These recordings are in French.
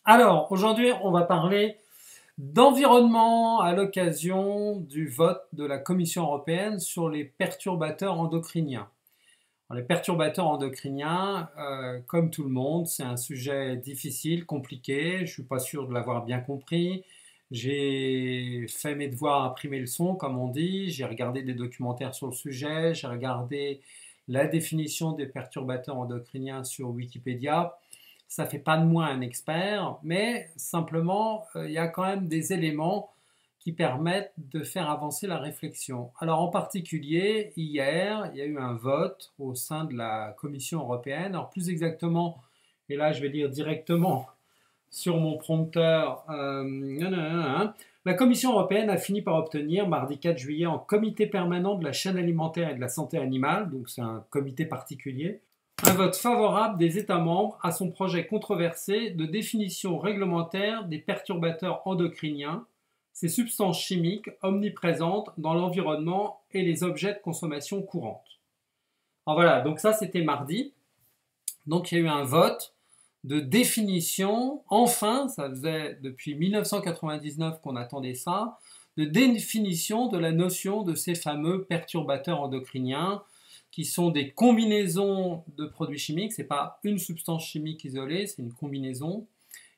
Alors, aujourd'hui, on va parler d'environnement à l'occasion du vote de la Commission européenne sur les perturbateurs endocriniens. Alors, les perturbateurs endocriniens, comme tout le monde, c'est un sujet difficile, compliqué. Je ne suis pas sûr de l'avoir bien compris. J'ai fait mes devoirs, appris mes leçons, comme on dit. J'ai regardé des documentaires sur le sujet. J'ai regardé la définition des perturbateurs endocriniens sur Wikipédia. Ça ne fait pas de moi un expert, mais simplement, il y a quand même des éléments qui permettent de faire avancer la réflexion. Alors en particulier, hier, il y a eu un vote au sein de la Commission européenne. Alors plus exactement, et là je vais lire directement sur mon prompteur, la Commission européenne a fini par obtenir, mardi 4 juillet, en comité permanent de la chaîne alimentaire et de la santé animale, donc c'est un comité particulier, un vote favorable des États membres à son projet controversé de définition réglementaire des perturbateurs endocriniens, ces substances chimiques omniprésentes dans l'environnement et les objets de consommation courante. Alors voilà, donc ça c'était mardi. Donc il y a eu un vote de définition, enfin, ça faisait depuis 1999 qu'on attendait ça, de définition de la notion de ces fameux perturbateurs endocriniens qui sont des combinaisons de produits chimiques, ce n'est pas une substance chimique isolée, c'est une combinaison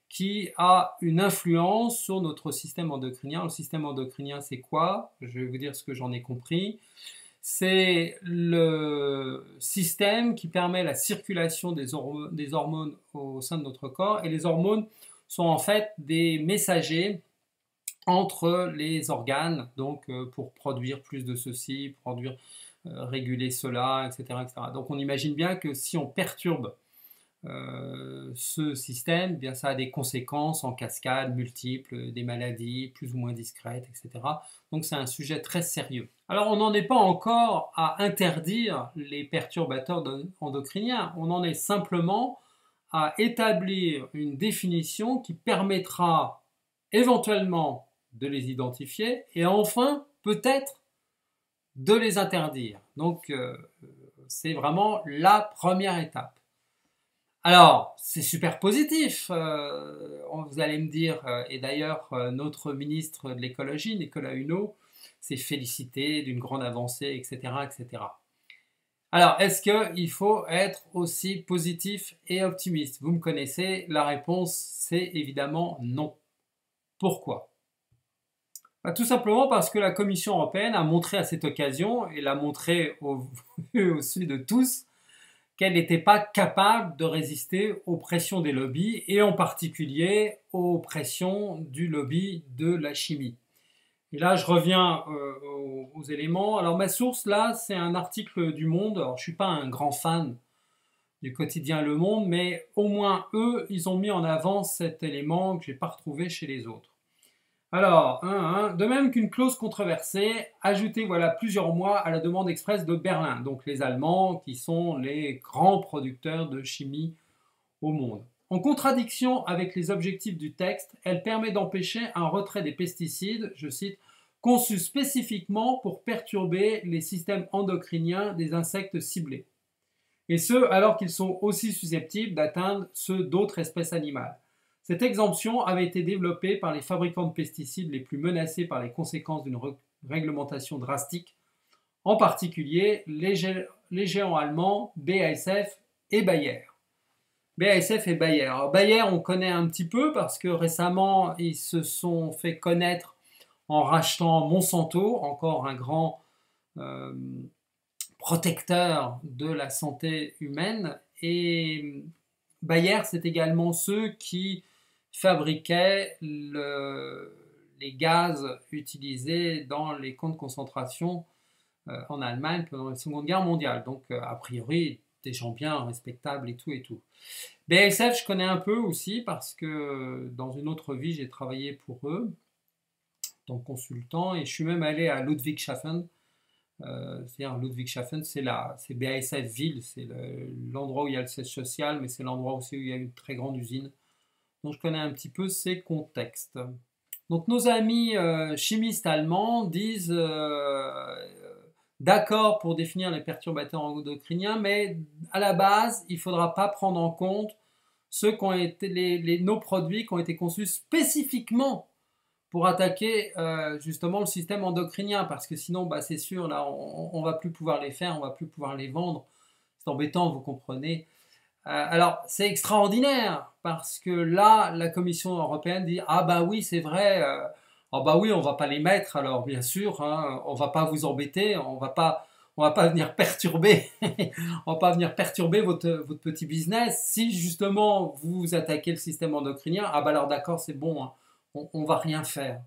qui a une influence sur notre système endocrinien. Le système endocrinien, c'est quoi? Je vais vous dire ce que j'en ai compris. C'est le système qui permet la circulation des hormones au sein de notre corps. Et les hormones sont en fait des messagers entre les organes, donc pour produire plus de ceci, produire, réguler cela, etc., etc. Donc on imagine bien que si on perturbe ce système, eh bien, ça a des conséquences en cascade multiples, des maladies plus ou moins discrètes, etc. Donc c'est un sujet très sérieux. Alors on n'en est pas encore à interdire les perturbateurs endocriniens, on en est simplement à établir une définition qui permettra éventuellement de les identifier et enfin peut-être de les interdire. Donc c'est vraiment la première étape. Alors, c'est super positif, vous allez me dire, et d'ailleurs notre ministre de l'écologie, Nicolas Hulot, s'est félicité d'une grande avancée, etc., etc. Alors, est-ce qu'il faut être aussi positif et optimiste? Vous me connaissez, la réponse c'est évidemment non. Pourquoi? Tout simplement parce que la Commission européenne a montré à cette occasion, et l'a montré au vu au su de tous, qu'elle n'était pas capable de résister aux pressions des lobbies et en particulier aux pressions du lobby de la chimie. Et là, je reviens aux éléments. Alors ma source là, c'est un article du Monde. Alors je suis pas un grand fan du quotidien Le Monde, mais au moins eux, ils ont mis en avant cet élément que je n'ai pas retrouvé chez les autres. Alors, de même qu'une clause controversée, ajoutée voilà plusieurs mois à la demande expresse de Berlin, donc les Allemands qui sont les grands producteurs de chimie au monde. En contradiction avec les objectifs du texte, elle permet d'empêcher un retrait des pesticides, je cite, conçus spécifiquement pour perturber les systèmes endocriniens des insectes ciblés. Et ce, alors qu'ils sont aussi susceptibles d'atteindre ceux d'autres espèces animales. Cette exemption avait été développée par les fabricants de pesticides les plus menacés par les conséquences d'une réglementation drastique, en particulier les géants allemands BASF et Bayer. BASF et Bayer. Alors Bayer, on connaît un petit peu parce que récemment, ils se sont fait connaître en rachetant Monsanto, encore un grand protecteur de la santé humaine. Et Bayer, c'est également ceux qui fabriquaient les gaz utilisés dans les camps de concentration en Allemagne pendant la Seconde Guerre mondiale. Donc, a priori, des gens bien respectables et tout et tout. BASF, je connais un peu aussi parce que dans une autre vie, j'ai travaillé pour eux, en tant que consultant, et je suis même allé à Ludwigshafen. C'est-à-dire Ludwigshafen, c'est BASF ville, c'est l'endroit où il y a le siège social, mais c'est l'endroit aussi où il y a une très grande usine. Donc je connais un petit peu ces contextes. Donc nos amis chimistes allemands disent d'accord pour définir les perturbateurs endocriniens, mais à la base, il ne faudra pas prendre en compte nos produits qui ont été conçus spécifiquement pour attaquer justement le système endocrinien, parce que sinon, bah, c'est sûr, là, on va plus pouvoir les faire, on va plus pouvoir les vendre. C'est embêtant, vous comprenez. Alors, c'est extraordinaire, parce que là, la Commission européenne dit, ah bah oui, c'est vrai, ah bah oui, on va pas les mettre, alors bien sûr, hein, on va pas vous embêter, on va pas venir perturber, on va pas venir perturber votre petit business. Si justement vous attaquez le système endocrinien, ah bah alors d'accord, c'est bon, hein, on va rien faire.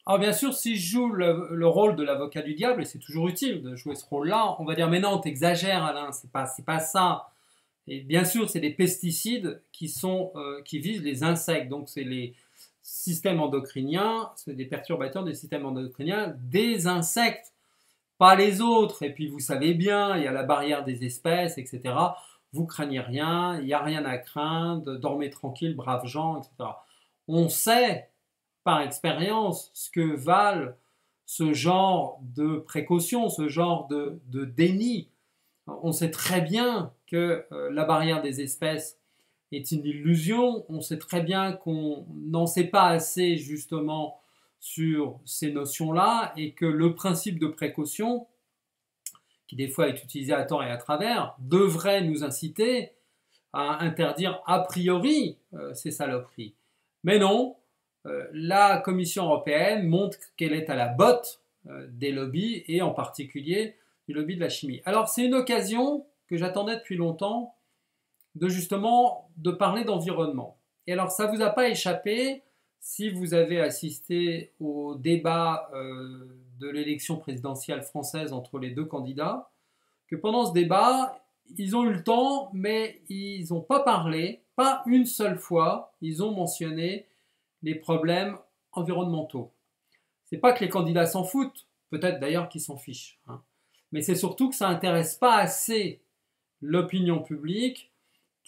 Alors bien sûr, si je joue le rôle de l'avocat du diable, et c'est toujours utile de jouer ce rôle-là, on va dire mais non, t'exagères Alain, c'est pas ça. Et bien sûr, c'est des pesticides qui visent les insectes, donc c'est les systèmes endocriniens, c'est des perturbateurs des systèmes endocriniens des insectes, pas les autres. Et puis vous savez bien, il y a la barrière des espèces, etc. Vous craignez rien, il n'y a rien à craindre, dormez tranquille, braves gens, etc. On sait par expérience ce que valent ce genre de précautions, ce genre de déni. On sait très bien que la barrière des espèces est une illusion, on sait très bien qu'on n'en sait pas assez justement sur ces notions-là et que le principe de précaution, qui des fois est utilisé à tort et à travers, devrait nous inciter à interdire a priori ces saloperies. Mais non, la Commission européenne montre qu'elle est à la botte des lobbies et en particulier du lobby de la chimie. Alors c'est une occasion que j'attendais depuis longtemps de parler d'environnement. Et alors ça ne vous a pas échappé si vous avez assisté au débat de l'élection présidentielle française entre les deux candidats, que pendant ce débat, ils ont eu le temps, mais ils n'ont pas parlé, pas une seule fois, ils ont mentionné les problèmes environnementaux. C'est pas que les candidats s'en foutent, peut-être d'ailleurs qu'ils s'en fichent, hein. Mais c'est surtout que ça n'intéresse pas assez l'opinion publique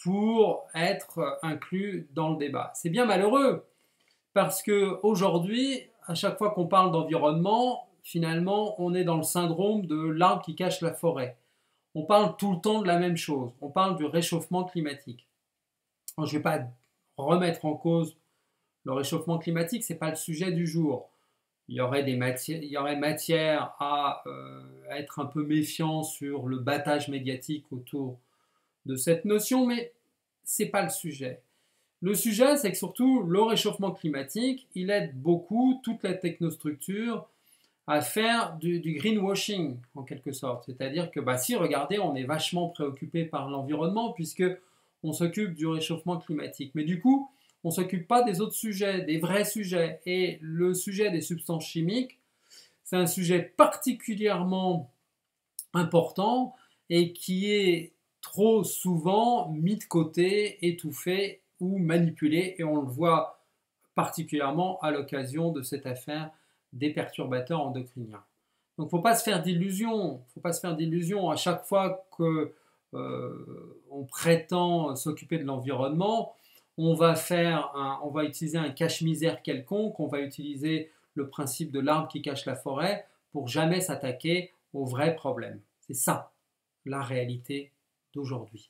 pour être inclus dans le débat. C'est bien malheureux, parce qu'aujourd'hui, à chaque fois qu'on parle d'environnement, finalement, on est dans le syndrome de l'arbre qui cache la forêt. On parle tout le temps de la même chose, on parle du réchauffement climatique. Alors, je ne vais pas remettre en cause le réchauffement climatique, ce n'est pas le sujet du jour. Il y aurait matière à être un peu méfiant sur le battage médiatique autour de cette notion, mais ce n'est pas le sujet. Le sujet, c'est que surtout, le réchauffement climatique, il aide beaucoup toute la technostructure à faire du greenwashing, en quelque sorte. C'est-à-dire que, bah, si, regardez, on est vachement préoccupé par l'environnement, puisque on s'occupe du réchauffement climatique. Mais du coup, on ne s'occupe pas des autres sujets, des vrais sujets. Et le sujet des substances chimiques, c'est un sujet particulièrement important et qui est trop souvent mis de côté, étouffé ou manipulé. Et on le voit particulièrement à l'occasion de cette affaire des perturbateurs endocriniens. Donc il ne faut pas se faire d'illusions. Il ne faut pas se faire d'illusions à chaque fois que on prétend s'occuper de l'environnement. On va utiliser un cache-misère quelconque, on va utiliser le principe de l'arbre qui cache la forêt pour jamais s'attaquer aux vrais problèmes. C'est ça la réalité d'aujourd'hui.